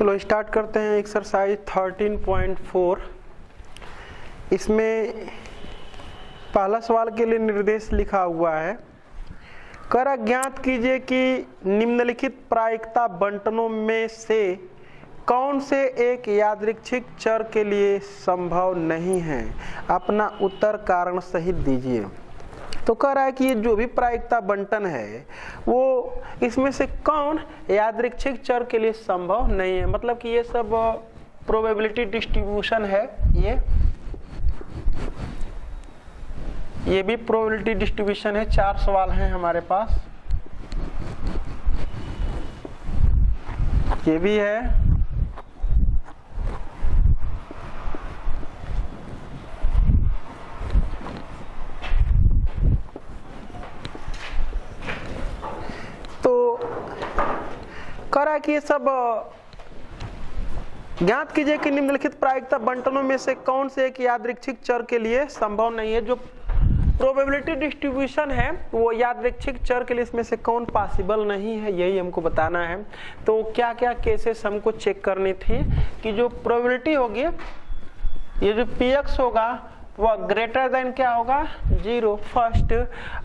चलो स्टार्ट करते हैं एक्सरसाइज 13.4। इसमें पहला सवाल के लिए निर्देश लिखा हुआ है, कर ज्ञात कीजिए कि निम्नलिखित प्रायिकता बंटनों में से कौन से एक यादृच्छिक चर के लिए संभव नहीं है। अपना उत्तर कारण सहित दीजिए। तो कह रहा है कि ये जो भी प्रायिकता बंटन है वो इसमें से कौन यादृच्छिक चर के लिए संभव नहीं है। मतलब कि ये सब प्रोबेबिलिटी डिस्ट्रीब्यूशन है। ये भी प्रोबेबिलिटी डिस्ट्रीब्यूशन है। 4 सवाल हैं हमारे पास। ये भी है। तो कह रहा है कि ये सब ज्ञात कीजिए कि निम्नलिखित प्रायिकता बंटनों में से कौन से एक यादृच्छिक चर के लिए संभव नहीं है। जो प्रोबेबिलिटी डिस्ट्रीब्यूशन है वो यादृच्छिक चर के लिए इसमें से कौन पॉसिबल नहीं है, यही हमको बताना है। तो क्या क्या केसेस हमको चेक करनी थी कि जो प्रोबेबिलिटी होगी, ये जो px होगा वह ग्रेटर देन क्या होगा 0 फर्स्ट,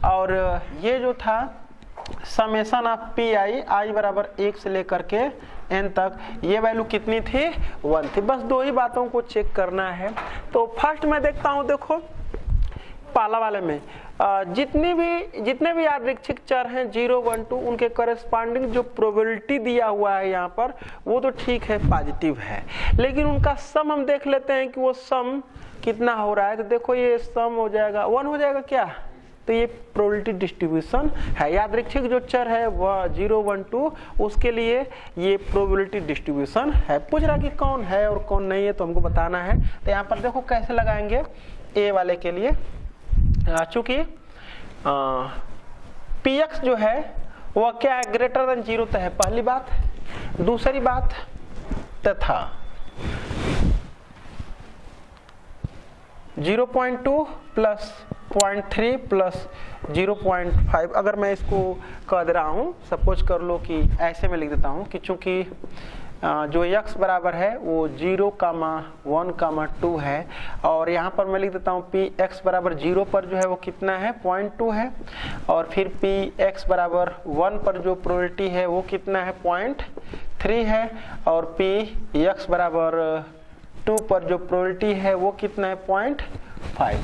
और ये जो था समेशन ऑफ पी आई बराबर 1 से लेकर के n तक, ये वैल्यू कितनी थी 1 थी। बस 2 ही बातों को चेक करना है। तो फर्स्ट मैं देखता हूं, देखो पहला वाले में जितने भी यादृच्छिक चर हैं 0, 1, 2 उनके करस्पॉन्डिंग जो प्रोबेबिलिटी दिया हुआ है यहाँ पर वो तो ठीक है, पॉजिटिव है। लेकिन उनका सम हम देख लेते हैं कि वो सम कितना हो रहा है। तो देखो ये सम हो जाएगा 1 हो जाएगा क्या, तो ये प्रोबेबिलिटी डिस्ट्रीब्यूशन है। यादृच्छिक जो चर है वह 0, 1, 2 उसके लिए ये प्रोबेबिलिटी डिस्ट्रीब्यूशन है। पूछ रहा कि कौन है और कौन नहीं है, तो हमको बताना है। तो यहाँ पर देखो कैसे लगाएंगे। ए वाले के लिए चूंकि px जो है वह क्या है ग्रेटर देन 0 तो है, पहली बात। दूसरी बात तथा 0.2 प्लस 0.3 प्लस 0.5, अगर मैं इसको कह दे रहा हूँ, सपोज कर लो कि ऐसे में लिख देता हूँ कि चूंकि जो x बराबर है वो 0, 1, 2 है, और यहाँ पर मैं लिख देता हूँ px बराबर 0 पर जो है वो कितना है 0.2 है, और फिर px बराबर 1 पर जो प्रोबेबिलिटी है वो कितना है 0.3 है, और px बराबर 2 पर जो प्रोबेबिलिटी है वो कितना है 0.5।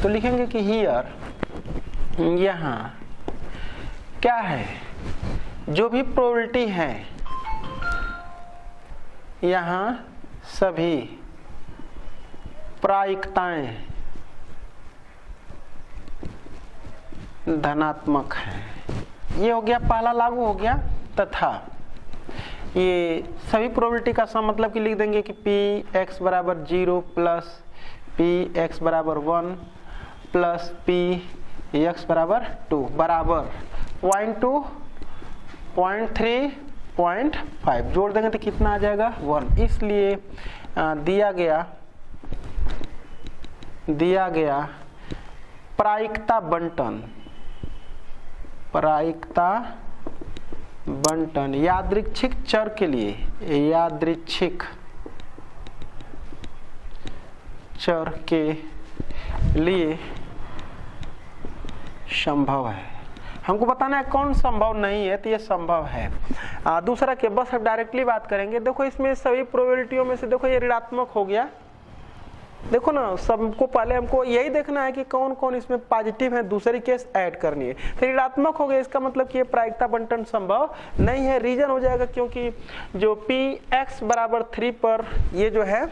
तो लिखेंगे कि हियर, यहाँ क्या है, जो भी प्रोबेबिलिटी है यहाँ सभी प्रायिकताएं धनात्मक हैं। ये हो गया पहला लागू हो गया। तथा ये सभी प्रोबेबिलिटी का सम मतलब कि लिख देंगे कि px बराबर 0 प्लस px बराबर 1 प्लस px बराबर 2 बराबर 0.2, 0.3, 0.5 जोड़ देंगे तो कितना आ जाएगा 1। इसलिए दिया गया प्रायिकता बंटन यादृच्छिक चर के लिए संभव है। हमको बताना है कौन संभव नहीं है, तो ये संभव है। दूसरा के बस हम डायरेक्टली बात करेंगे। देखो इसमें सभी प्रोबेबिलिटियों में से देखो ये ऋणात्मक हो गया। देखो ना, सबको पहले हमको यही देखना है कि कौन कौन इसमें पॉजिटिव है, दूसरी केस ऐड करनी है। फिर ऋणात्मक हो गया, इसका मतलब कि ये प्रायिकता बंटन संभव नहीं है। रीजन हो जाएगा क्योंकि जो px बराबर 3 पर ये जो है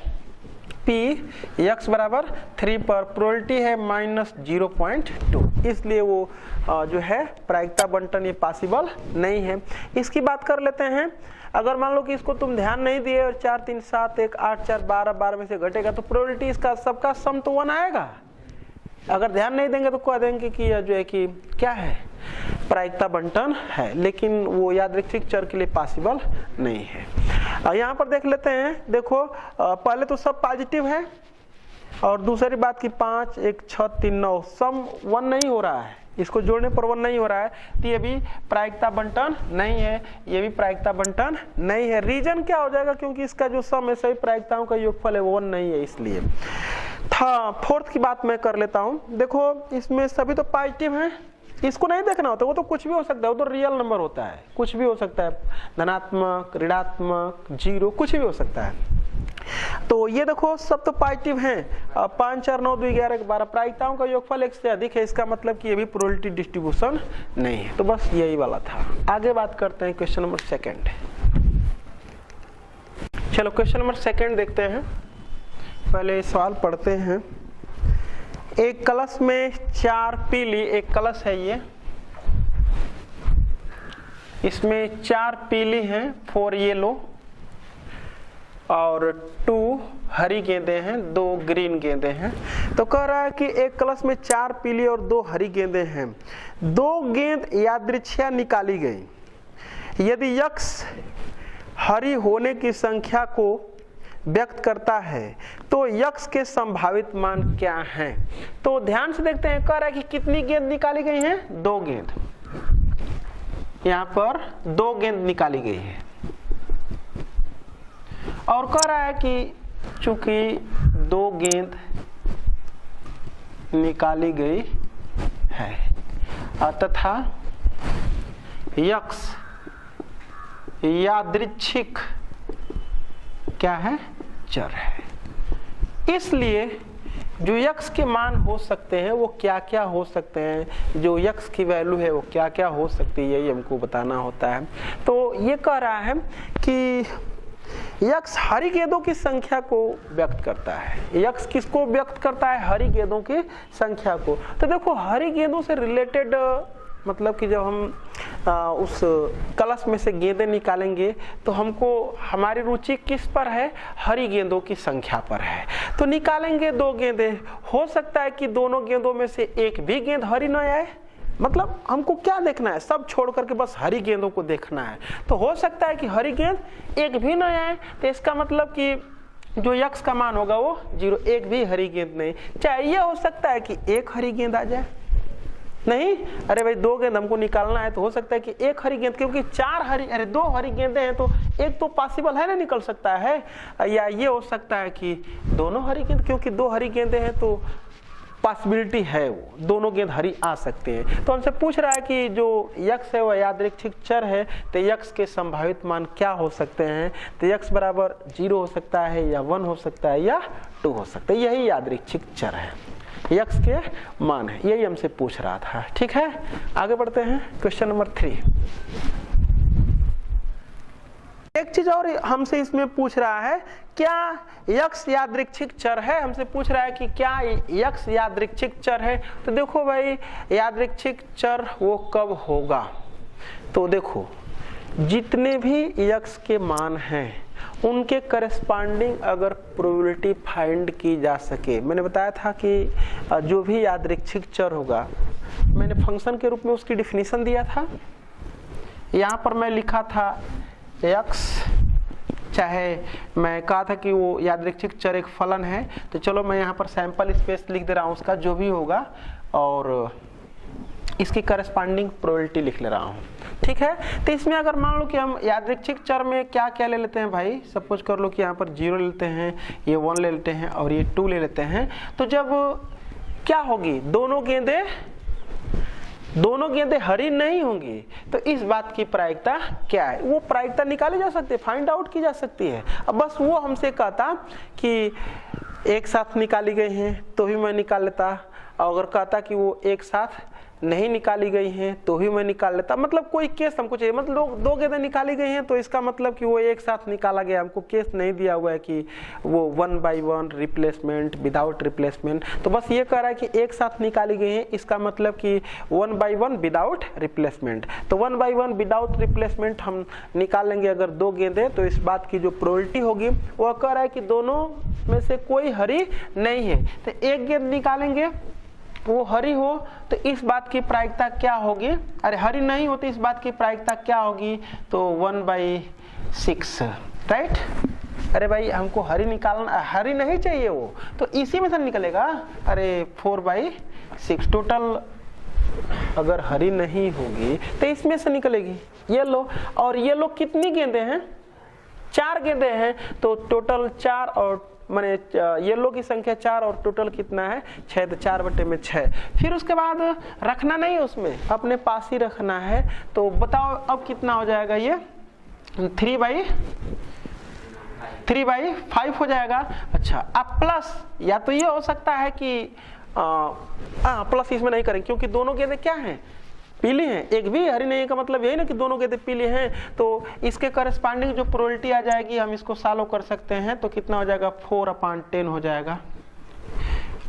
px बराबर 3 पर प्रोबेबिलिटी है -0.2, इसलिए वो जो है प्रायिकता बंटन ये पॉसिबल नहीं है। इसकी बात कर लेते हैं। अगर मान लो कि इसको तुम ध्यान नहीं दिए और 4, 3, 7, 1, 8, 4, 12, 12 में से घटेगा तो प्रोबेबिलिटी इसका सबका सम तो 1 आएगा। अगर ध्यान नहीं देंगे तो कह देंगे कि यह जो है कि क्या है प्रायिकता बंटन है, लेकिन वो यादृच्छिक चर के लिए पॉसिबल नहीं है। यहाँ पर देख लेते हैं। देखो पहले तो सब पॉजिटिव है, और दूसरी बात की 5 1 6 3 9 सम 1 नहीं हो रहा है, इसको जोड़ने पर 1 नहीं हो रहा है, तो ये भी प्रायिकता बंटन नहीं है, ये भी प्रायिकता बंटन नहीं है। रीजन क्या हो जाएगा, क्योंकि इसका जो सम है सभी प्रायिकताओं का योगफल है वो 1 नहीं है, इसलिए था। फोर्थ की बात मैं कर लेता हूं। देखो इसमें सभी तो पॉजिटिव हैं, इसको नहीं देखना होता, वो तो कुछ भी हो सकता है, वो तो रियल नंबर होता है, कुछ भी हो सकता है, धनात्मक, ऋणात्मक, 0, कुछ भी हो सकता है। तो ये देखो सब तो पॉजिटिव हैं। 5 4 9 2 11 12 प्रायिकताओं का योगफल 1 से अधिक है, इसका मतलब कि ये भी प्रोबेबिलिटी डिस्ट्रीब्यूशन नहीं है। तो बस यही वाला था। आगे बात करते हैं क्वेश्चन नंबर 2। चलो क्वेश्चन नंबर 2 देखते हैं। पहले सवाल पढ़ते हैं। एक कलश में 4 पीली, एक कलश है ये, इसमें 4 पीली हैं, 4 येलो और 2 हरी गेंदें हैं, 2 ग्रीन गेंदें हैं। तो कह रहा है कि एक कलश में 4 पीली और 2 हरी गेंदें हैं, 2 गेंद यादृच्छिया निकाली गई। यदि x हरी होने की संख्या को व्यक्त करता है तो x के संभावित मान क्या हैं। तो ध्यान से देखते हैं, कह रहा है कि कितनी गेंद निकाली गई हैं, 2 गेंद, यहाँ पर 2 गेंद निकाली गई है। और कह रहा है कि चूंकि 2 गेंद निकाली गई है तथा x यादृच्छिक क्या है, चर है, इसलिए जो x के मान हो सकते हैं वो क्या क्या हो सकते हैं, जो x की वैल्यू है वो क्या क्या हो सकती है, यही हमको बताना होता है। तो ये कह रहा है कि x हरी गेंदों की संख्या को व्यक्त करता है। x किसको व्यक्त करता है, हरी गेंदों की संख्या को। तो देखो हरी गेंदों से रिलेटेड मतलब कि जब हम उस कलश में से गेंदें निकालेंगे तो हमको हमारी रुचि किस पर है, हरी गेंदों की संख्या पर है। तो निकालेंगे 2 गेंदें, हो सकता है कि दोनों गेंदों में से एक भी गेंद हरी न आए, मतलब हमको क्या देखना है, सब छोड़ करके बस हरी गेंदों को देखना है। तो हो सकता है कि हरी गेंद एक भी न आए, तो इसका मतलब कि जो x का मान होगा वो 0, एक भी हरी गेंद नहीं। चाहे ये हो सकता है कि एक हरी गेंद आ जाए, नहीं अरे भाई 2 गेंद हमको निकालना है, तो हो सकता है कि एक हरी गेंद, क्योंकि 2 हरी गेंदें हैं तो एक तो पॉसिबल है ना, निकल सकता है। या ये हो सकता है कि दोनों हरी गेंद, क्योंकि 2 हरी गेंदें हैं तो पॉसिबिलिटी है वो दोनों गेंद हरी आ सकते हैं। तो हमसे पूछ रहा है कि जो x है वह यादृच्छिक चर है, तो x के संभावित मान क्या हो सकते हैं। तो x बराबर 0 हो सकता है, या 1 हो सकता है, या 2 हो सकता है, यही यादृच्छिक चर है, x के मान है, यही हमसे पूछ रहा था। ठीक है, आगे बढ़ते हैं क्वेश्चन नंबर 3। एक चीज और हमसे इसमें पूछ रहा है, क्या x यादृच्छिक चर है। हमसे पूछ रहा है कि क्या x यादृच्छिक चर है। तो देखो भाई यादृच्छिक चर वो कब होगा, तो देखो जितने भी x के मान हैं उनके करस्पॉन्डिंग अगर प्रोबेबिलिटी फाइंड की जा सके। मैंने बताया था कि जो भी यादृच्छिक चर होगा, मैंने फंक्शन के रूप में उसकी डिफिनीशन दिया था। यहाँ पर मैं लिखा था x, चाहे मैं कहा था कि वो यादृच्छिक चर एक फलन है, तो चलो मैं यहाँ पर सैंपल स्पेस लिख दे रहा हूँ उसका जो भी होगा, और इसकी करस्पॉन्डिंग प्रोबेबिलिटी लिख ले रहा हूँ। ठीक है, तो इसमें अगर मान लो कि हम यादृच्छिक चर में क्या क्या ले लेते हैं भाई, सपोज कर लो कि यहाँ पर 0 ले लेते हैं, ये 1 ले लेते हैं और ये 2 ले लेते हैं। तो जब क्या होगी, दोनों गेंदें हरी नहीं होंगी, तो इस बात की प्रायिकता क्या है, वो प्रायिकता निकाली जा सकती है, फाइंड आउट की जा सकती है। अब बस वो हमसे कहता कि एक साथ निकाली गई हैं तो भी मैं निकाल लेता, और अगर कहता कि वो एक साथ नहीं निकाली गई हैं तो ही मैं निकाल लेता। मतलब कोई केस हमको चाहिए, मतलब 2 गेंदें निकाली गई हैं तो इसका मतलब कि वो एक साथ निकाला गया, हमको केस नहीं दिया हुआ है कि वो 1 by 1 रिप्लेसमेंट, विदाउट रिप्लेसमेंट। तो बस ये कह रहा है कि एक साथ निकाली गई हैं, इसका मतलब कि 1 by 1 विदाउट रिप्लेसमेंट। तो 1 by 1 विदाउट रिप्लेसमेंट हम निकाल लेंगे अगर 2 गेंदें, तो इस बात की जो प्रोबेबिलिटी होगी वो कह रहा है कि दोनों में से कोई हरी नहीं है। तो एक गेंद निकालेंगे वो हरी हो, तो इस बात की प्रायिकता क्या होगी, अरे हरी नहीं होती, इस बात की प्रायिकता क्या होगी, तो 1/6, राइट। अरे भाई हमको हरी निकालना, हरी नहीं चाहिए वो, तो इसी में से निकलेगा। अरे 4/6 टोटल अगर हरी नहीं होगी तो इसमें से निकलेगी येलो। और येलो कितनी गेंदे हैं? 4 गेंदे हैं, तो टोटल 4 और माने येलो की संख्या 4 और टोटल कितना है 6, तो 4/6। फिर उसके बाद रखना नहीं है उसमें, अपने पास ही रखना है। तो बताओ अब कितना हो जाएगा ये? 3/5 हो जाएगा। अच्छा अब प्लस, या तो ये हो सकता है कि प्लस इसमें नहीं करेंगे क्योंकि दोनों गेंदें क्या हैं? पीली हैं, एक भी हरी नहीं का मतलब यही ना कि दोनों गेंदें पीली हैं। तो इसके करस्पॉन्डिंग जो प्रोबेबिलिटी आ जाएगी हम इसको सॉल्व कर सकते हैं, तो कितना हो जाएगा 4/10 हो जाएगा।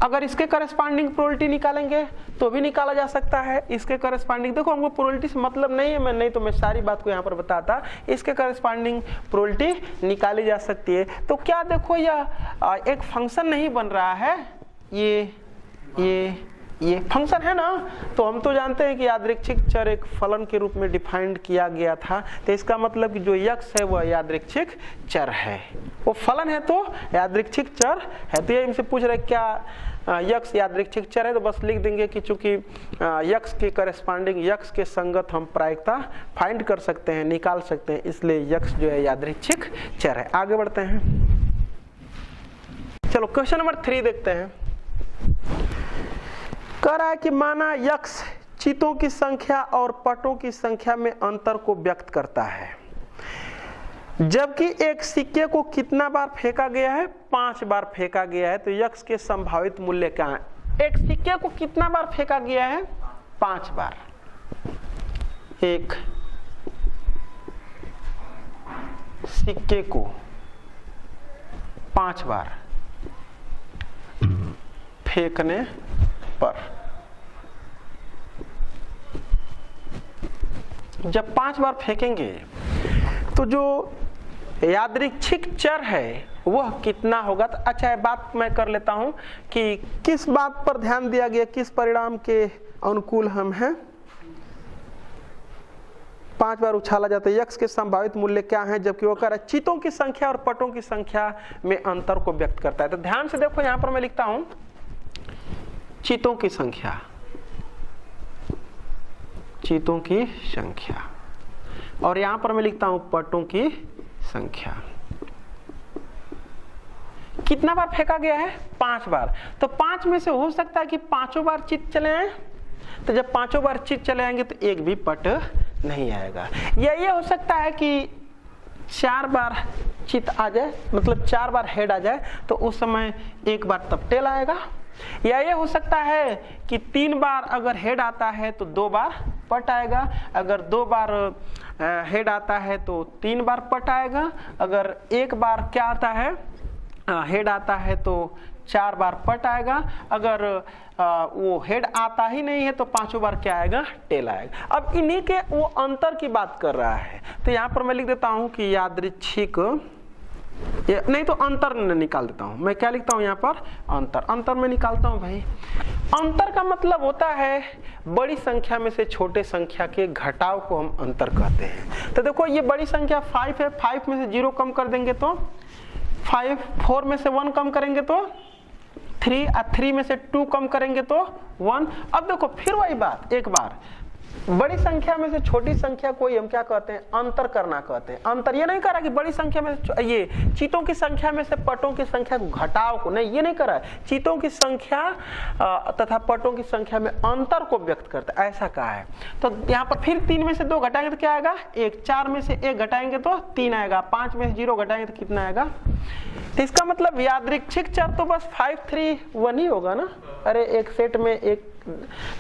अगर इसके करस्पॉन्डिंग प्रोबेबिलिटी निकालेंगे तो भी निकाला जा सकता है। इसके करस्पॉन्डिंग, देखो हमको प्रोबेबिलिटी से मतलब नहीं है, मैं नहीं तो मैं सारी बात को यहाँ पर बताता। इसके करस्पॉन्डिंग प्रोबेबिलिटी निकाली जा सकती है। तो क्या देखो यह एक फंक्शन नहीं बन रहा है, ये फंक्शन है ना। तो हम तो जानते हैं कि यादृच्छिक चर एक फलन के रूप में डिफाइंड किया गया था, तो इसका मतलब कि जो यक्स है वह यादृच्छिक चर है, वो फलन है तो यादृच्छिक चर है। तो ये हमसे पूछ रहे क्या यक्स यादृच्छिक चर है, तो बस लिख देंगे कि चूंकि यक्स के करस्पॉन्डिंग यक्स के संगत हम प्रायिकता फाइंड कर सकते हैं, निकाल सकते हैं, इसलिए यक्स जो है यादृच्छिक चर है। आगे बढ़ते हैं, चलो क्वेश्चन नंबर 3 देखते हैं। कह रहा है कि माना यक्स चितों की संख्या और पटों की संख्या में अंतर को व्यक्त करता है, जबकि एक सिक्के को कितना बार फेंका गया है? 5 बार फेंका गया है। तो यक्स के संभावित मूल्य क्या है? एक सिक्के को कितना बार फेंका गया है? 5 बार। एक सिक्के को 5 बार फेंकने पर, जब 5 बार फेंकेंगे तो जो यादृच्छिक चर है वह कितना होगा? तो अच्छा है, बात मैं कर लेता हूं कि किस बात पर ध्यान दिया गया, किस परिणाम के अनुकूल हम हैं। 5 बार उछाला जाता है, यक्स के संभावित मूल्य क्या है, जबकि वो कह रहा है चितों की संख्या और पटों की संख्या में अंतर को व्यक्त करता है। तो ध्यान से देखो, यहां पर मैं लिखता हूं चितों की संख्या, चितों की संख्या, और यहां पर मैं लिखता हूं पटों की संख्या। कितना बार फेंका गया है? 5 बार। तो 5 में से हो सकता है कि 5 बार चित चले आए, तो जब 5 बार चित चले आएंगे तो एक भी पट नहीं आएगा। या ये हो सकता है कि 4 बार चित आ जाए, मतलब 4 बार हेड आ जाए, तो उस समय एक बार तब टेल आएगा। या ये हो सकता है कि 3 बार अगर हेड आता है तो 2 बार पट आएगा, अगर 2 बार हेड आता है तो 3 बार पट आएगा, अगर 1 बार क्या आता है हेड आता है तो 4 बार पट आएगा, अगर वो हेड आता ही नहीं है तो 5 बार क्या आएगा? टेल आएगा। अब इन्हीं के वो अंतर की बात कर रहा है, तो यहाँ पर मैं लिख देता हूं कि यादृच्छिक, नहीं तो अंतर निकाल देता हूं। मैं क्या लिखता हूं यहाँ पर? अंतर में निकालता हूं भाई। अंतर का मतलब होता है बड़ी संख्या में से छोटे संख्या के घटाव को हम अंतर कहते हैं। तो देखो ये बड़ी संख्या 5 है, 5 में से 0 कम कर देंगे तो 5, 4 में से 1 कम करेंगे तो 3, 3 में से 2 कम करेंगे तो 1। अब देखो फिर वही बात, एक बार बड़ी संख्या में से छोटी संख्या को हम क्या कहते हैं? अंतर करना कहते हैं। अंतर ये नहीं करा कि बड़ी संख्या में ये चीतों की संख्या में से पटों की संख्या को घटाव को, नहीं, ये नहीं करा है। चीतों की संख्या तथा पटों की संख्या में अंतर को व्यक्त करता है, ऐसा कहा है। तो यहाँ पर फिर 3 में से 2 घटाएंगे तो क्या आएगा? 1, 4 में से 1 घटाएंगे तो 3 आएगा, 5 में से 0 घटाएंगे तो कितना आएगा? तो इसका मतलब यादृच्छिक चर तो बस 5, 3, 1 ही होगा ना। अरे एक सेट में एक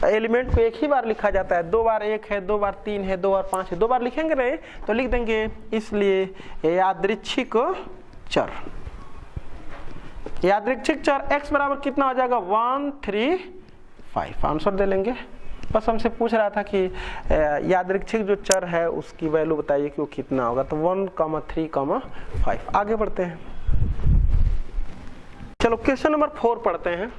एलिमेंट को एक ही बार लिखा जाता है, 2 बार 1 है, 2 बार 3 है, 2 बार 5 है, 2 बार लिखेंगे नहीं तो लिख देंगे, इसलिए यादृच्छिक चर, यादृच्छिक चर x बराबर कितना हो जाएगा? 1, 3, 5। आंसर दे लेंगे। बस हमसे पूछ रहा था कि यादृच्छिक जो चर है उसकी वैल्यू बताइए कि वो कितना होगा, तो 1, 3, 5। आगे बढ़ते हैं, चलो क्वेश्चन नंबर 4 पढ़ते हैं।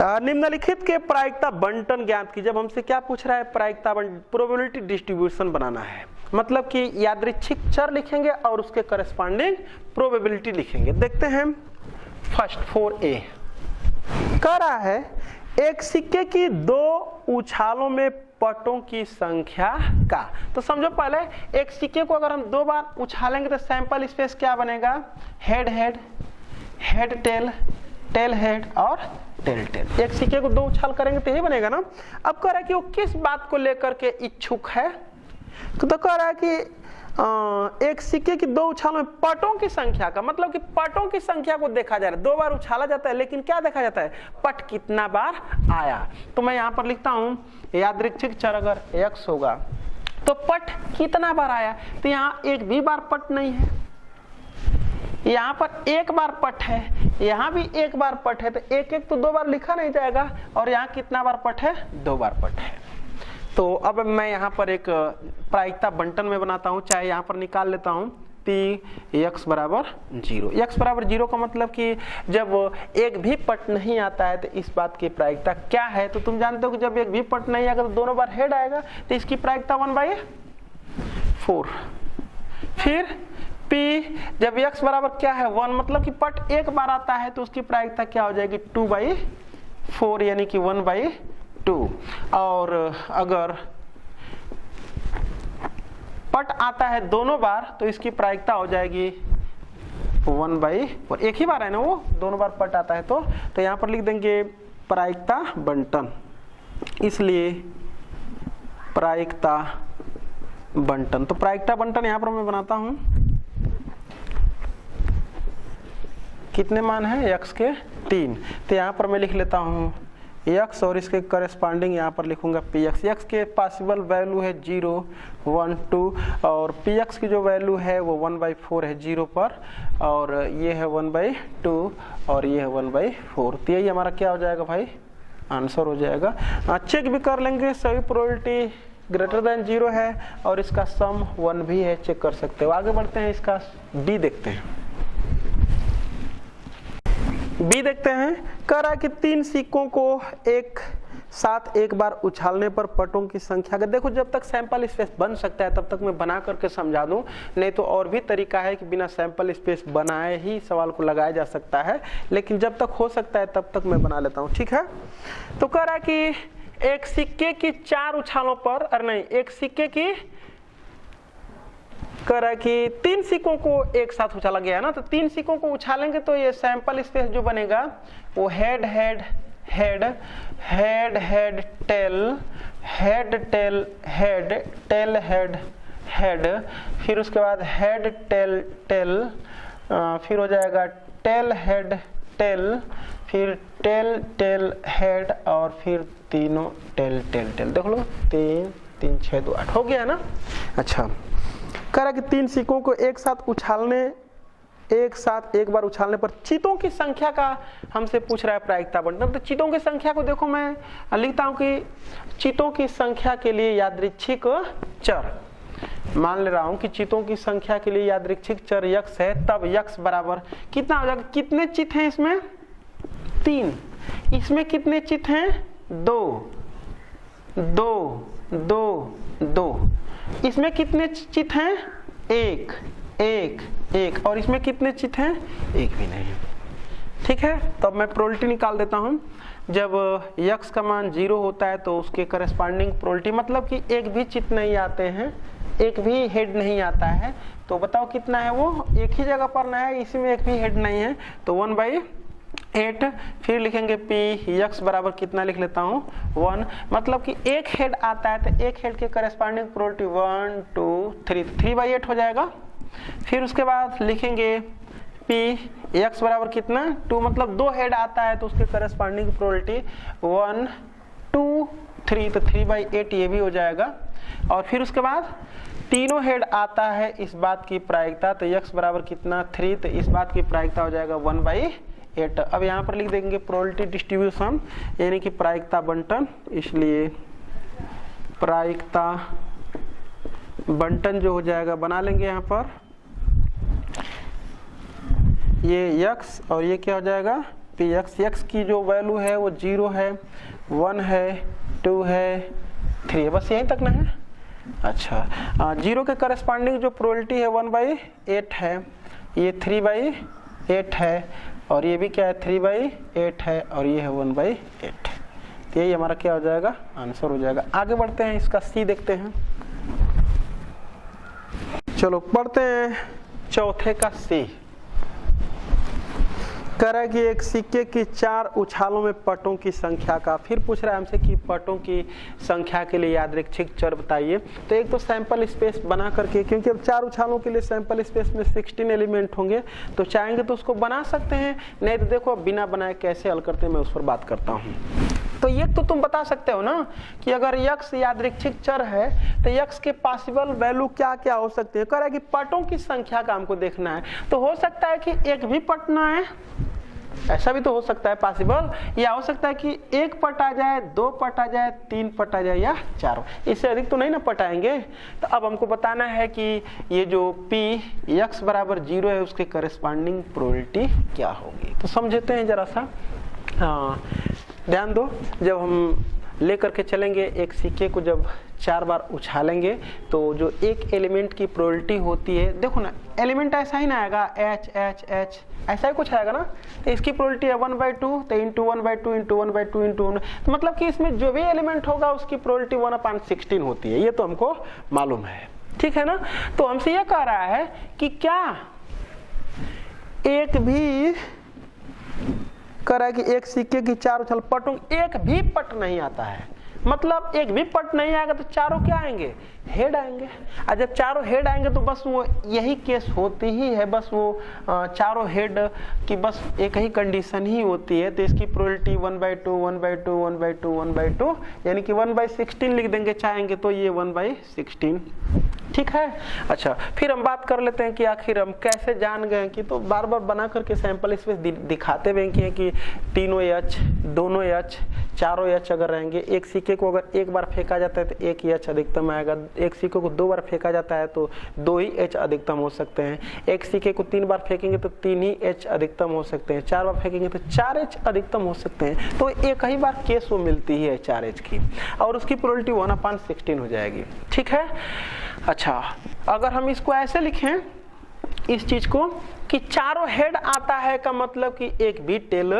निम्नलिखित के प्रायिकता बंटन ज्ञात की। जब हमसे क्या पूछ रहा है? प्रायिकता प्रोबेबिलिटी डिस्ट्रीब्यूशन बनाना है। मतलब कि यादृच्छिक चर लिखेंगे और उसके करस्पॉन्डिंग प्रोबेबिलिटी लिखेंगे। देखते हैं फर्स्ट 4A कह रहा है एक सिक्के की 2 उछालों में पटों की संख्या का। तो समझो पहले एक सिक्के को अगर हम 2 बार उछालेंगे तो सैंपल स्पेस क्या बनेगा, head head, head tail, tail head और टेल टेल। एक सिक्के को 2 उछाल करेंगे तो यही बनेगा ना। अब कह रहा है कि वो किस बात को लेकर के इच्छुक है, तो कह रहा है कि एक सिक्के की 2 उछालों में पटों की संख्या का, मतलब कि पटों की संख्या को देखा जा रहा है। 2 बार उछाला जाता है लेकिन क्या देखा जाता है, पट कितना बार आया। तो मैं यहाँ पर लिखता हूँ यादृच्छिक चर अगर x होगा तो पट कितना बार आया, तो यहाँ एक भी बार पट नहीं है, यहाँ पर एक बार पट है, यहाँ भी एक बार पट है, तो एक एक तो 2 बार लिखा नहीं जाएगा। और यहाँ कितना बार पट है, 2 बार पट है। तो अब मैं यहाँ पर एक प्रायिकता बंटन में बनाता हूँ, चाहे यहाँ पर निकाल लेता हूँ Px बराबर 0। x बराबर 0 का मतलब कि जब एक भी पट नहीं आता है तो इस बात की प्रायिकता क्या है। तो तुम जानते हो कि जब एक भी पट नहीं आएगा तो दोनों बार हेड आएगा, तो इसकी प्रायिकता 1/4। फिर P जब x बराबर क्या है 1, मतलब कि पट एक बार आता है तो उसकी प्रायिकता क्या हो जाएगी 2/4 यानी कि 1/2। और अगर पट आता है दोनों बार तो इसकी प्रायिकता हो जाएगी 1/4। एक ही बार है ना वो, दोनों बार पट आता है तो यहाँ पर लिख देंगे प्रायिकता बंटन, इसलिए प्रायिकता बंटन। तो प्रायिकता बंटन यहाँ पर मैं बनाता हूँ, कितने मान है x के 3, तो यहाँ पर मैं लिख लेता हूँ x और इसके करस्पॉन्डिंग यहाँ पर लिखूंगा px। x के पॉसिबल वैल्यू है 0, 1, 2 और px की जो वैल्यू है वो 1/4 है 0 पर, और ये है 1/2 और ये है 1/4। तो यही हमारा क्या हो जाएगा भाई, आंसर हो जाएगा। चेक भी कर लेंगे, सभी प्रोबेबिलिटी ग्रेटर देन 0 है और इसका सम 1 भी है, चेक कर सकते हो। आगे बढ़ते हैं, इसका B देखते हैं। B देखते हैं, कह रहा है कि 3 सिक्कों को एक साथ एक बार उछालने पर पटों की संख्या का। देखो जब तक सैंपल स्पेस बन सकता है तब तक मैं बना करके समझा दूं, नहीं तो और भी तरीका है कि बिना सैंपल स्पेस बनाए ही सवाल को लगाया जा सकता है, लेकिन जब तक हो सकता है तब तक मैं बना लेता हूं, ठीक है। तो कह रहा है कि एक सिक्के की 4 उछालों पर, अरे नहीं, एक सिक्के की कह रहा है कि 3 सिक्कों को एक साथ उछाला गया है ना, तो 3 सिक्कों को उछालेंगे तो ये सैंपल स्पेस जो बनेगा वो head head head, head head tail, head tail head, tail head head, फिर उसके बाद हेड टेल टेल, फिर हो जाएगा टेल हेड टेल, फिर टेल टेल हेड और फिर तीनों टेल टेल टेल। देख लो 3 3 6 2 8 हो गया ना। अच्छा, कह रहा कि 3 सिक्कों को एक साथ एक बार उछालने पर चीतों की संख्या का हमसे पूछ रहा है प्रायिकता बंटन। तो चीतों की संख्या को देखो मैं लिखता हूं कि चीतों की संख्या के लिए यादृच्छिक चर, मान ले रहा हूं कि चीतों की संख्या के लिए यादृच्छिक चर x है, तब x बराबर कितना हो जाएगा, कितने चित हैं इसमें 3, इसमें कितने चित हैं 2 2 2 2, इसमें कितने चित हैं 1 1 1 और इसमें कितने चित हैं 1 भी नहीं। ठीक है, तो अब मैं प्रोबेबिलिटी निकाल देता हूं। जब x का मान 0 होता है तो उसके करस्पॉन्डिंग प्रोबेबिलिटी, मतलब कि एक भी चित नहीं आते हैं, एक भी हेड नहीं आता है, तो बताओ कितना है, वो एक ही जगह पर ना है, इसमें एक भी हेड नहीं है, तो 1/8। फिर लिखेंगे p x बराबर कितना लिख लेता हूँ 1, मतलब कि एक हेड आता है तो एक हेड के करस्पॉन्डिंग प्रोबेबिलिटी 1 2 3, 3/8 हो जाएगा। फिर उसके बाद लिखेंगे p x बराबर कितना 2, मतलब 2 हेड आता है तो उसके करस्पॉन्डिंग प्रोबेबिलिटी 1 2 3, तो 3/8 ये भी हो जाएगा। और फिर उसके बाद तीनों हेड आता है इस बात की प्रायिकता, तो x बराबर कितना 3, तो इस बात की प्रायिकता हो जाएगा 1/8। अब यहाँ पर लिख देंगे प्रोबेबिलिटी डिस्ट्रीब्यूशन यानी कि प्रायिकता बंटन, इसलिए प्रायिकता बंटन जो हो जाएगा बना लेंगे यहाँ पर, ये x और ये क्या हो जाएगा px। x की जो वैल्यू है वो 0 है, 1 है, 2 है, 3 है, बस यहीं तक ना है। अच्छा, 0 के करस्पॉन्डिंग जो प्रोबेबिलिटी है 1/8 है, ये 3/8 है, और ये भी क्या है 3/8 है, और ये है 1/8। तो यही हमारा क्या हो जाएगा, आंसर हो जाएगा। आगे बढ़ते हैं, इसका सी देखते हैं। चलो पढ़ते हैं चौथे का सी। कह रहा है कि एक सिक्के की 4 उछालों में पटों की संख्या का, फिर पूछ रहा है हमसे कि पटों की संख्या के लिए यादृच्छिक चर बताइए। तो एक तो सैंपल स्पेस बना करके, क्योंकि अब 4 उछालों के लिए सैंपल स्पेस में 16 एलिमेंट होंगे, तो चाहेंगे तो उसको बना सकते हैं, नहीं तो देखो बिना बनाए कैसे हल करते हैं मैं उस पर बात करता हूँ। तो ये तो तुम बता सकते हो ना कि अगर x यादृच्छिक चर है तो x के पॉसिबल वैल्यू क्या क्या हो सकते हैं। कह रहा है कि पटों की संख्या का हमको देखना है, तो हो सकता है कि एक भी पट ना है, ऐसा भी तो हो सकता है पॉसिबल, या हो सकता है कि 1 पट आ जाए, 2 पट आ जाए, 3 पट आ जाए, या 4। इससे अधिक तो नहीं ना पट आएंगे। तो अब हमको बताना है कि ये जो p x बराबर 0 है उसके करस्पॉन्डिंग प्रोबेबिलिटी क्या होगी। तो समझते हैं जरा सा। हाँ, ध्यान दो, जब हम लेकर के चलेंगे एक सिक्के को, जब 4 बार उछालेंगे तो जो एक एलिमेंट की प्रोबेबिलिटी होती है, देखो ना एलिमेंट ऐसा ही ना आएगा, h h h ऐसा ही कुछ आएगा ना। तो इसकी प्रोबेबिलिटी है 1/2, तो इंटू 1/2 इंटू 1/2 इंटू 1, तो मतलब कि इसमें जो भी एलिमेंट होगा उसकी प्रोबेबिलिटी 1/16 होती है, ये तो हमको मालूम है, ठीक है ना। तो हमसे ये कह रहा है कि क्या एक भी, कह रहा है कि एक सिक्के की 4 उछाल पटों, एक भी पट नहीं आता है, मतलब एक भी पट नहीं आएगा तो चारों क्या आएंगे, हेड आएंगे। और जब चारों हेड आएंगे तो बस वो यही केस होती ही है, बस वो चारों हेड की बस एक ही कंडीशन ही होती है। तो इसकी प्रोबेबिलिटी 1/2 1/2 1/2 1/2 यानी कि 1/16 लिख देंगे चाहेंगे तो ये 1/16, ठीक है। अच्छा, फिर हम बात कर लेते हैं कि आखिर हम कैसे जान गए कि, तो बार बार बना करके सैंपल स्पेस दिखाते हुए कि तीनों एच, दोनों एच, चारों एच अगर रहेंगे, एक सिक्के को अगर एक बार फेंका जाता है तो एक एच अधिकतम आएगा, एक सिक्के को 2 बार फेंका जाता है तो 2 ही एच अधिकतम हो सकते हैं, एक सिक्के को 3 बार फेंकेंगे तो 3 ही एच अधिकतम हो सकते हैं, 4 बार फेंकेंगे तो 4 एच अधिकतम हो सकते हैं। तो एक ही बार केस वो मिलती ही है 4 एच की, और उसकी प्रोबेबिलिटी 1/16 हो जाएगी, ठीक है। अच्छा, अगर हम इसको ऐसे लिखें इस चीज को कि चारों हेड आता है का मतलब कि एक भी टेल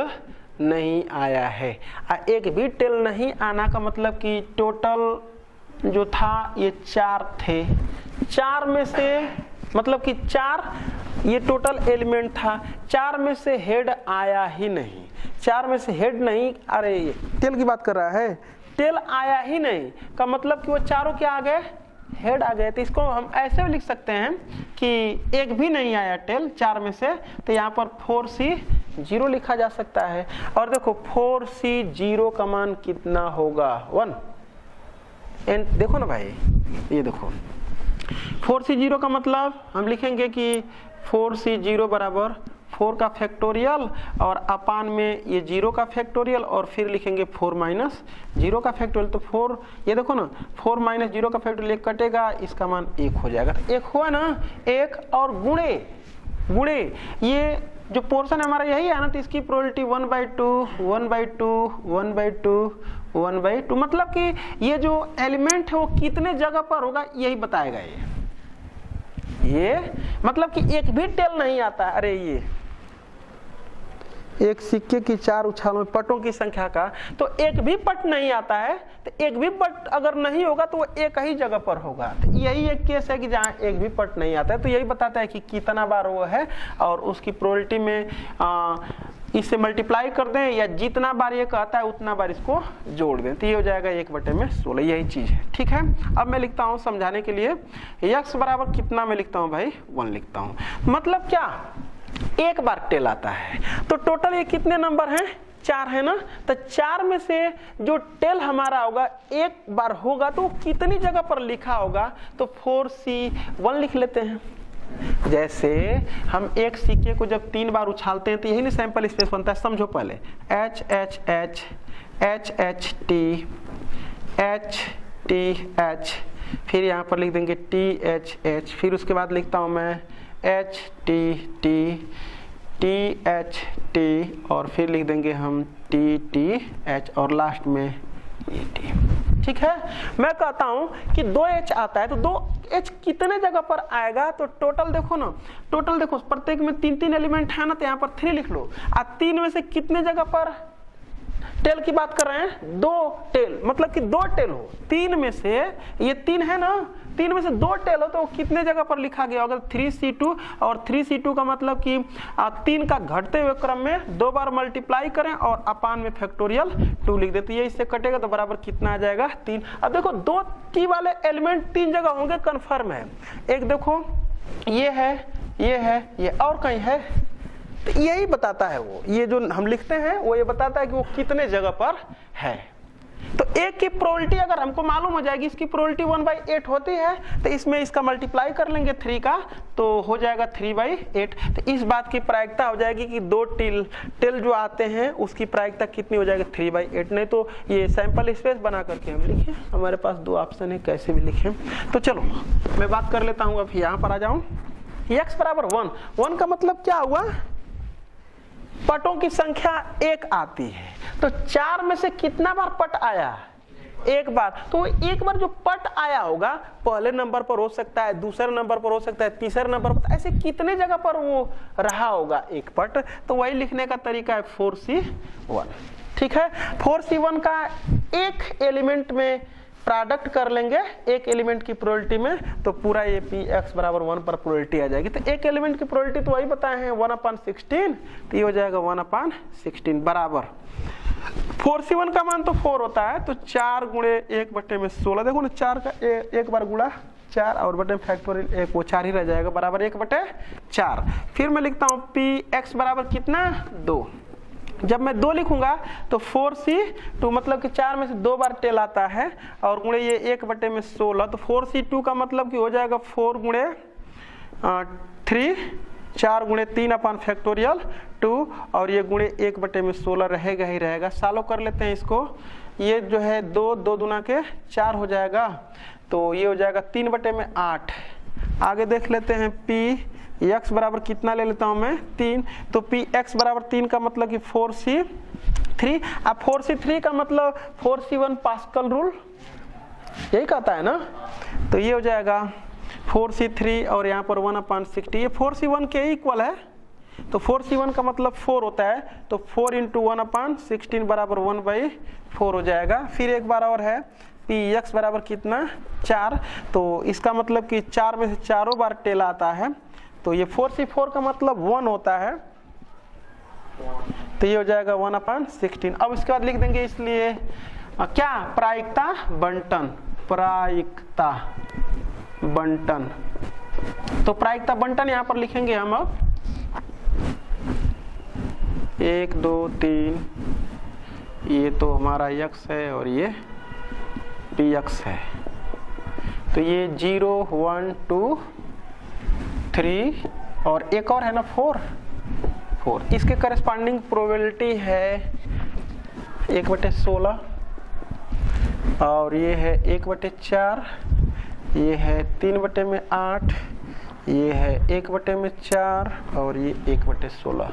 नहीं आया है, और एक भी टेल नहीं आना का मतलब कि टोटल जो था ये 4 थे, 4 में से मतलब कि 4 ये टोटल एलिमेंट था, 4 में से हेड आया ही नहीं, 4 में से हेड नहीं, अरे टेल की बात कर रहा है, टेल आया ही नहीं का मतलब कि वो चारों क्या आ गए, हेड आ गए। तो इसको हम ऐसे भी लिख सकते हैं कि एक भी नहीं आया टेल 4 में से, तो यहाँ पर 4C0 लिखा जा सकता है। और देखो 4C0 का मान कितना होगा, 1। एंड देखो ना भाई, ये देखो 4C0 का मतलब हम लिखेंगे कि 4C0 बराबर 4 का फैक्टोरियल और अपान में ये 0 का फैक्टोरियल, और फिर लिखेंगे 4 माइनस 0 का फैक्टोरियल। तो 4, ये देखो ना 4 माइनस 0 का फैक्टोरियल कटेगा, इसका मान 1 हो जाएगा। तो 1 हुआ ना, 1 और गुणे ये जो पोर्शन है हमारा यही है ना, तो इसकी प्रोबेबिलिटी 1/2 1/2 1/2 1/2, मतलब कि ये जो एलिमेंट है वो कितने जगह पर होगा यही बताएगा। ये मतलब कि एक भी टेल नहीं आता है। अरे ये एक सिक्के की 4 उछालों में पटों की संख्या का, तो एक भी पट नहीं आता है, तो एक भी पट अगर नहीं होगा तो वो एक ही जगह पर होगा। तो यही एक केस है कि जहाँ एक भी पट नहीं आता है, तो यही बताता है कि कितना बार वो है, और उसकी प्रोबेबिलिटी में इससे मल्टीप्लाई कर दें, या जितना बार ये कहता है उतना बार इसको जोड़ दें, तो ये हो जाएगा 1/16, यही चीज है, ठीक है। अब मैं लिखता हूँ समझाने के लिए, x बराबर कितना मैं लिखता हूँ भाई, 1 लिखता हूँ। मतलब क्या, एक बार टेल आता है, तो टोटल ये कितने नंबर हैं, 4 है ना। तो 4 में से जो टेल हमारा होगा एक बार होगा तो कितनी जगह पर लिखा होगा, तो 4C1 लिख लेते हैं। जैसे हम एक सिक्के को जब 3 बार उछालते हैं तो यही नहीं सैंपल स्पेस बनता है, समझो पहले H H H H H T H T H, फिर यहाँ पर लिख देंगे T H H, फिर उसके बाद लिखता हूँ मैं H T T T H T, और फिर लिख देंगे हम T T H, और लास्ट में ये T। ठीक है। मैं कहता हूं कि 2h आता है तो 2h कितने जगह पर आएगा, तो टोटल देखो ना, टोटल देखो प्रत्येक में 3-3 एलिमेंट है ना, तो यहाँ पर 3 लिख लो। 3 में से कितने जगह पर टेल की बात कर रहे हैं, 2 टेल, मतलब कि 2 टेल हो। 3 में से ये 3 है ना, 3 में से 2 टेल हो तो कितने जगह पर लिखा गया होगा, 3c2, और 3c2 का मतलब कि 3 का घटते हुए क्रम में 2 बार मल्टीप्लाई करें और अपान में फैक्टोरियल 2 लिख देते, ये इससे कटेगा तो बराबर कितना आ जाएगा 3। अब देखो 2 की वाले एलिमेंट 3 जगह होंगे, कन्फर्म है। एक देखो ये है, ये है, ये और कहीं है, तो यही बताता है वो, ये जो हम लिखते हैं वो ये बताता है कि वो कितने जगह पर है। तो एक की प्रोबेबिलिटी अगर हमको मालूम हो जाएगी, इसकी प्रोबेबिलिटी 1/8 होती है, तो इसमें इसका मल्टीप्लाई कर लेंगे 3 का, तो हो जाएगा 3/8। तो इस बात की प्रायिकता हो जाएगी कि 2 टेल जो आते हैं उसकी प्रायिकता कितनी हो जाएगी, 3/8। नहीं तो ये सैंपल स्पेस बना करके हम लिखें, हमारे पास 2 ऑप्शन है, कैसे भी लिखें। तो चलो मैं बात कर लेता हूँ, अब यहाँ पर आ जाऊँ। x बराबर 1 का मतलब क्या हुआ, पटों की संख्या 1 आती है, तो 4 में से कितना बार पट आया, 1 बार। तो एक बार जो पट आया होगा पहले नंबर पर हो सकता है, दूसरे नंबर पर हो सकता है, तीसरे नंबर पर, ऐसे कितने जगह पर वो रहा होगा एक पट, तो वही लिखने का तरीका है 4c1। ठीक है, 4c1 का एक एलिमेंट में प्रोडक्ट कर लेंगे, एक एलिमेंट की प्रोबेबिलिटी में, तो पूरा ये px बराबर 1 पर प्रोबेबिलिटी आ जाएगी। तो एक एलिमेंट की प्रोबेबिलिटी तो वही बताए हैं 1/16, तो ये हो जाएगा 1/16 बराबर 4c1 का मान तो 4 होता है, तो 4 गुणे 1/16, देखो ना 4 का एक बार गुणा 4 और बटे फैक्टोरियल 1, वो 4 ही रह जाएगा, बराबर 1/4। फिर मैं लिखता हूँ px बराबर कितना, 2। जब मैं 2 लिखूंगा तो 4c2 मतलब कि 4 में से 2 बार टेल आता है, और गुणे ये 1/16, तो 4c2 का मतलब कि हो जाएगा 4 गुणे 3, 4 गुणे 3 अपान फैक्टोरियल 2, और ये गुणे 1/16 रहेगा ही रहेगा। सॉल्व कर लेते हैं इसको, ये जो है 2 दूना के 4 हो जाएगा, तो ये हो जाएगा 3/8। आगे देख लेते हैं x बराबर कितना ले लेता हूं मैं, 3, तो px बराबर 3 का मतलब कि 4c3। अब 4c3 का मतलब 4c1 पास्कल रूल यही कहता है ना, तो ये हो जाएगा 4c3 और यहाँ पर 1/60, ये 4c1 के इक्वल है, तो 4c1 का मतलब 4 होता है, तो 4 × 1/16 बराबर 1/4 हो जाएगा। फिर एक बार और है px बराबर कितना, 4, तो इसका मतलब कि 4 में से 4 बार टेल आता है, तो ये 4c4 का मतलब 1 होता है, तो ये हो जाएगा 1/16। अब इसके बाद लिख देंगे, इसलिए क्या, प्रायिकता बंटन, प्रायिकता बंटन। तो प्रायिकता बंटन यहां पर लिखेंगे हम, अब 1 2 3, ये तो हमारा x है और ये px है, तो ये 0 1 2 3 और एक और है ना 4, इसके करस्पॉन्डिंग प्रोबेबिलिटी है 1/16, और ये है 1/4, ये है 3/8, ये है 1/4 और ये 1/16।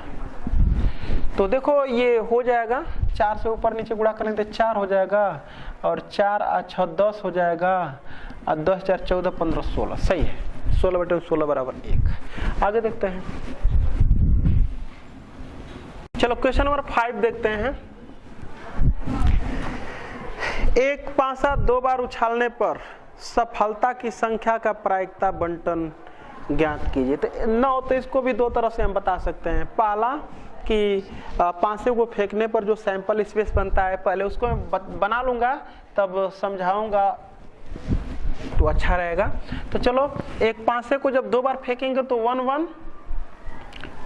तो देखो ये हो जाएगा, 4 से ऊपर नीचे गुणा करें तो 4 हो जाएगा, और 4 × 6 10 हो जाएगा, और 10 × 4 14 15 16, सही है, 16/16 बराबर 1। आगे देखते हैं, चलो क्वेश्चन नंबर 5 देखते हैं। एक पासा 2 बार उछालने पर सफलता की संख्या का प्रायिकता बंटन ज्ञात कीजिए। तो 9, तो इसको भी 2 तरह से हम बता सकते हैं। पहला कि पासे को फेंकने पर जो सैंपल स्पेस बनता है, पहले उसको मैं बना लूंगा, तब समझाऊंगा तो अच्छा रहेगा। तो चलो, एक पासे को जब 2 बार फेंकेंगे तो 1 1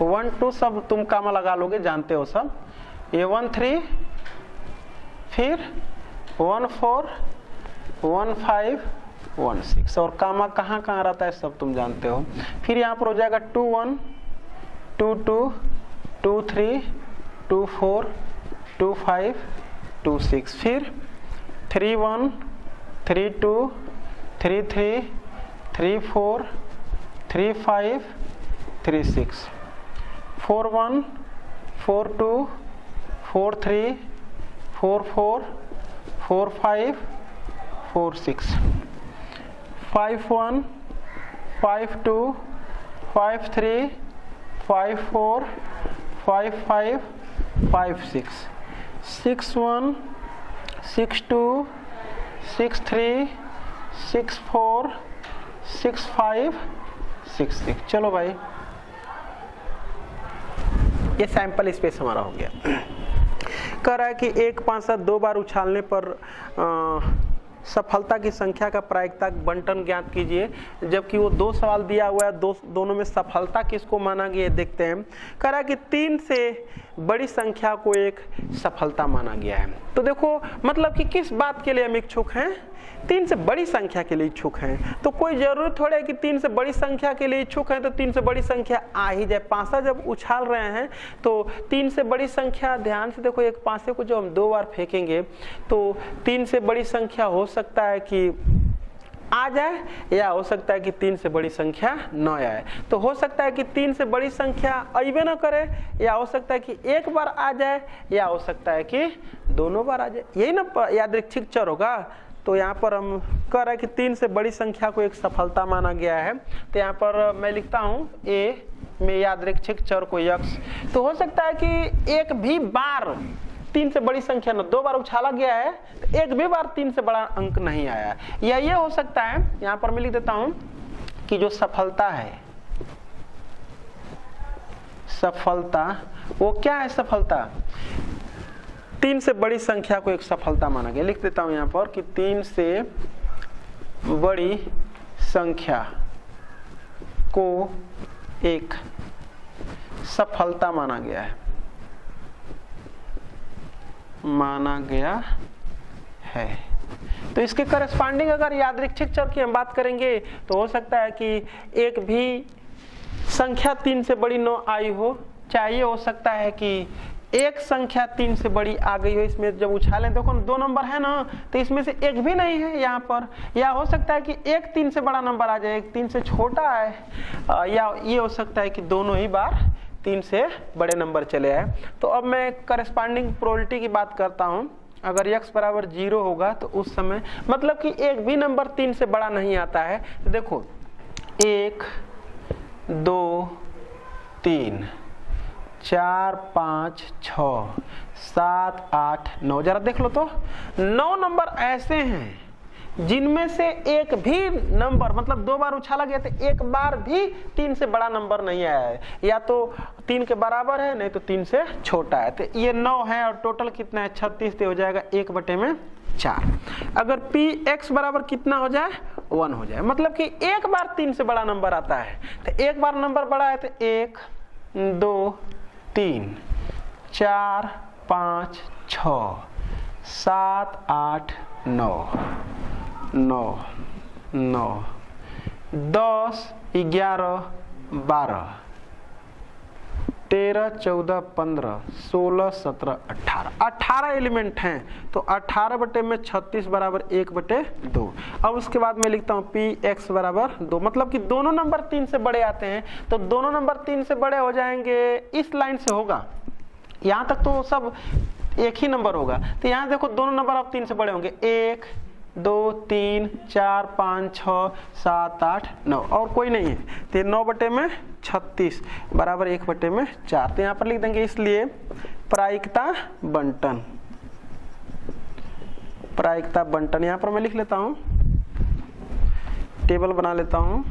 1 2 सब तुम कामा लगा लोगे, जानते हो सब। ये 1 3, फिर 1 4 1 5 1 6, और कामा कहाँ कहाँ रहता है सब तुम जानते हो। फिर यहाँ पर हो जाएगा 2 1 2 2 2 3 2 4 2 5 2 6, फिर 3 1 3 2 3 3 3 4 3 5 3 6, 4 1 4 2 4 3 4 4 4 5 4 6 5 1 5 2 5 3 5 4 5 5 5 6 6 1 6 2 6 3 6 4 6 5 6 6। चलो भाई, ये सैंपल स्पेस हमारा हो गया। कह रहा है कि 1 5 7 2 बार उछालने पर सफलता की संख्या का प्रायिकता बंटन ज्ञात कीजिए, जबकि वो 2 सवाल दिया हुआ है, दोनों में सफलता किसको माना गया देखते हैं। कह रहा है कि 3 से बड़ी संख्या को एक सफलता माना गया है। तो देखो मतलब कि किस बात के लिए हम इच्छुक हैं, 3 से बड़ी संख्या के लिए इच्छुक हैं। तो कोई जरूरी थोड़ा है कि 3 से बड़ी संख्या के लिए इच्छुक हैं तो 3 से बड़ी संख्या आ ही जाए। पासा जब उछाल रहे हैं तो 3 से बड़ी संख्या, ध्यान से देखो, एक पासे को जब हम 2 बार फेंकेंगे तो 3 से बड़ी संख्या हो सकता है कि आ जाए, या हो सकता है कि 3 से बड़ी संख्या न आए। तो हो सकता है कि 3 से बड़ी संख्या अइबे न करे, या हो सकता है कि एक बार आ जाए, या हो सकता है कि दोनों बार आ जाए। यही ना यादृच्छिक चर होगा। तो यहाँ पर हम कह रहे हैं कि 3 से बड़ी संख्या को एक सफलता माना गया है। तो यहाँ पर मैं लिखता हूँ ए में यादृच्छिक चर को x। तो हो सकता है कि एक भी बार 3 से बड़ी संख्या न, 2 बार उछाला गया है तो एक भी बार 3 से बड़ा अंक नहीं आया, या ये हो सकता है, यहाँ पर मैं लिख देता हूँ कि जो सफलता है, सफलता वो क्या है, सफलता 3 से बड़ी संख्या को एक सफलता माना गया। लिख देता हूं यहां पर कि 3 से बड़ी संख्या को एक सफलता माना गया है, माना गया है। तो इसके करस्पॉन्डिंग अगर यादृच्छिक चर की हम बात करेंगे तो हो सकता है कि एक भी संख्या 3 से बड़ी न आई हो, चाहे हो सकता है कि एक संख्या 3 से बड़ी आ गई हो। इसमें जब उछालें देखो 2 नंबर है ना, तो इसमें से एक भी नहीं है यहाँ पर। या हो सकता है कि एक 3 से बड़ा नंबर आ जाए, एक 3 से छोटा है, या ये हो सकता है कि दोनों ही बार 3 से बड़े नंबर चले आए। तो अब मैं करस्पॉन्डिंग प्रोबेबिलिटी की बात करता हूँ। अगर x बराबर 0 होगा तो उस समय मतलब कि एक भी नंबर 3 से बड़ा नहीं आता है। तो देखो 1 2 3 4 5 6 7 8 9, जरा देख लो तो 9 नंबर ऐसे हैं जिनमें से एक भी नंबर मतलब 2 बार उछाला गया तो एक बार भी 3 से बड़ा नंबर नहीं आया है, या तो 3 के बराबर है नहीं तो 3 से छोटा है। तो ये 9 है और टोटल कितना है 36, तो हो जाएगा 1/4। अगर px बराबर कितना हो जाए 1 हो जाए, मतलब कि एक बार 3 से बड़ा नंबर आता है। तो एक बार नंबर बड़ा है तो 1 2 3 4 5 6 7 8 9 9 9 10 11 12 13 14 15 16 17 18 एलिमेंट हैं। तो 18/36 बराबर 1/2। अब उसके बाद मैं लिखता हूँ px बराबर 2, मतलब कि दोनों नंबर 3 से बड़े आते हैं। तो दोनों नंबर 3 से बड़े हो जाएंगे, इस लाइन से होगा, यहाँ तक तो सब एक ही नंबर होगा। तो यहाँ देखो दोनों नंबर अब 3 से बड़े होंगे, 1 2 3 4 5 6 7 8 9, और कोई नहीं है। तो 9/36 बराबर 1/4। तो यहाँ पर लिख देंगे इसलिए प्रायिकता बंटन, प्रायिकता बंटन। यहाँ पर मैं लिख लेता हूँ, टेबल बना लेता हूँ।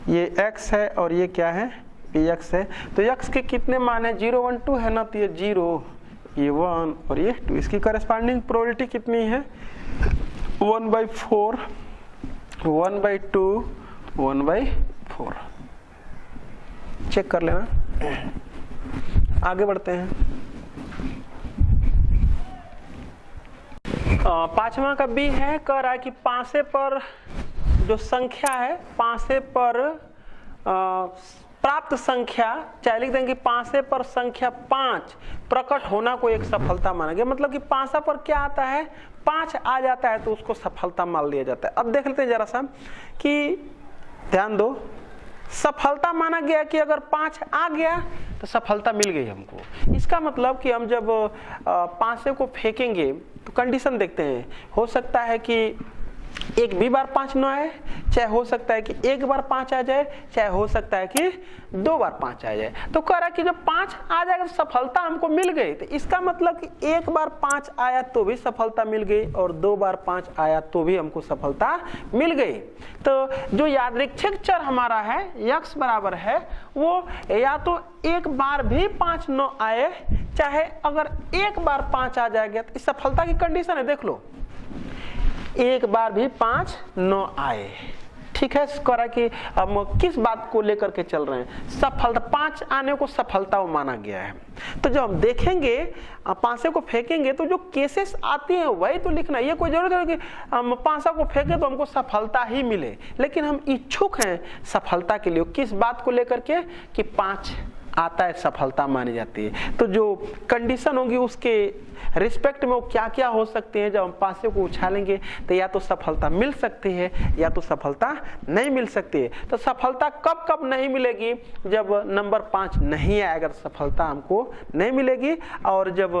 ये x है और ये क्या है, px है। तो x के कितने मान है, 0 1 2 है ना, तो ये 0, ये 1 और ये 2। इसकी करस्पॉन्डिंग प्रोबेबिलिटी कितनी है, 1/4 1/2 1/4। चेक कर लेना। आगे बढ़ते हैं। पांचवा का बी है, कह रहा है कि पासे पर जो संख्या है, पासे पर प्राप्त संख्या, चाहे लिख देंगे पासे पर संख्या 5 प्रकट होना को एक सफलता माना गया। मतलब कि पासा पर क्या आता है, 5 आ जाता है तो उसको सफलता मान लिया जाता है। अब देख लेते हैं जरा सा कि ध्यान दो, सफलता माना गया कि अगर 5 आ गया तो सफलता मिल गई हमको। इसका मतलब कि हम जब पांचे को फेंकेंगे तो कंडीशन देखते हैं, हो सकता है कि एक भी बार 5 न आए, चाहे हो सकता है कि एक बार 5 आ जाए, चाहे हो सकता है कि 2 बार 5 आ जाए। तो कह रहा है कि जब 5 आ जाएगा तो सफलता हमको मिल गई। तो इसका मतलब कि एक बार 5 आया तो भी सफलता मिल गई और 2 बार 5 आया तो भी हमको सफलता मिल गई। तो जो यादृच्छिक चर हमारा है x बराबर है, वो या तो एक बार भी 5 न आए, चाहे अगर एक बार 5 आ जाएगा तो इस सफलता की कंडीशन है, देख लो, एक बार भी 5 न आए। ठीक है, करा कि हम किस बात को लेकर के चल रहे हैं, सफलता 5 आने को सफलता माना गया है। तो जब हम देखेंगे पांसे को फेंकेंगे तो जो केसेस आती हैं वही तो लिखना है। ये कोई जरूरत है कि हम पांसा को फेंके तो हमको सफलता ही मिले, लेकिन हम इच्छुक हैं सफलता के लिए, किस बात को लेकर के कि 5 आता है सफलता मानी जाती है। तो जो कंडीशन होगी उसके रिस्पेक्ट में वो क्या क्या हो सकते हैं, जब हम पासे को उछालेंगे तो या तो सफलता मिल सकती है या तो सफलता नहीं मिल सकती है। तो सफलता कब कब नहीं मिलेगी, जब नंबर 5 नहीं आएगा तो सफलता हमको नहीं मिलेगी, और जब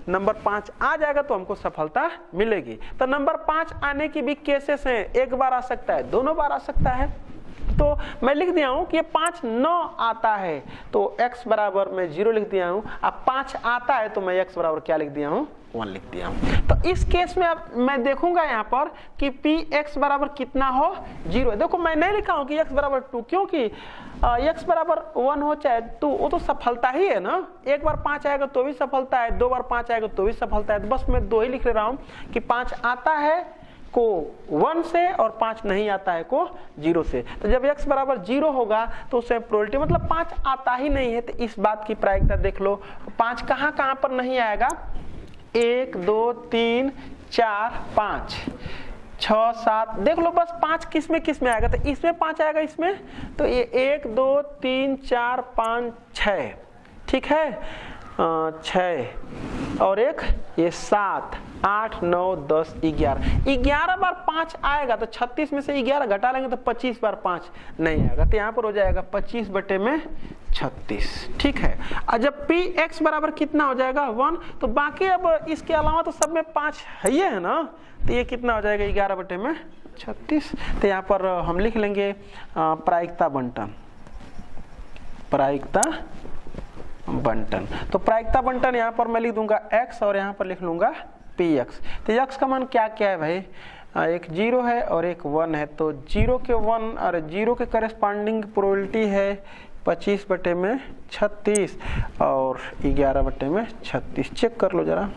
नंबर 5 आ जाएगा तो हमको सफलता मिलेगी। तो नंबर 5 आने की भी केसेस हैं, एक बार आ सकता है, दोनों बार आ सकता है। तो मैं लिख दिया हूं कि ये 5 न आता है तो x बराबर मैं 0 लिख दिया हूं। अब 5 आता है तो मैं x बराबर क्या लिख दिया हूं, 1 लिख दिया हूं। तो इस केस में अब मैं देखूंगा यहाँ पर कि px बराबर कितना हो, 0 है। देखो मैं नहीं लिखा हूं कि x बराबर 2, क्योंकि x बराबर 1 हो चाहे 2, वो तो सफलता ही है ना। एक बार 5 आएगा तो भी सफलता है, 2 बार 5 आएगा तो भी सफलता है। तो बस मैं 2 ही लिख ले रहा हूं कि 5 आता है को 1 से और 5 नहीं आता है को 0 से। तो जब x बराबर 0 होगा तो उससे प्रोबेबिलिटी मतलब 5 आता ही नहीं है। तो इस बात की प्रायिकता देख लो, 5 कहाँ कहाँ पर नहीं आएगा, 1 2 3 4 5 6 7, देख लो बस 5 किस में आएगा, तो इसमें 5 आएगा, इसमें तो ये 1 2 3 4 5 6, ठीक है, 6 और एक ये 7 8 9 10 11 बार 5 आएगा तो 36 में से 11 घटा लेंगे तो 25 बार 5 नहीं आएगा। तो यहाँ पर हो जाएगा 25 बटे में 36, ठीक है। और जब px बराबर कितना हो जाएगा 1, तो बाकी अब इसके अलावा तो सब में 5 है ना, तो ये कितना हो जाएगा 11 बटे में 36। तो यहाँ पर हम लिख लेंगे प्रायिकता बंटन, प्रायिकता बंटन। तो प्रायिकता बंटन यहाँ पर मैं लिख दूंगा x और यहाँ पर लिख लूंगा px। तो x का मान क्या क्या है भाई, एक 0 है और एक 1 है। तो 0 के 1 और 0 के करेस्पॉन्डिंग प्रोबेबिलिटी है 25 बटे में 36 और 11 बटे में 36। चेक कर लो जरा।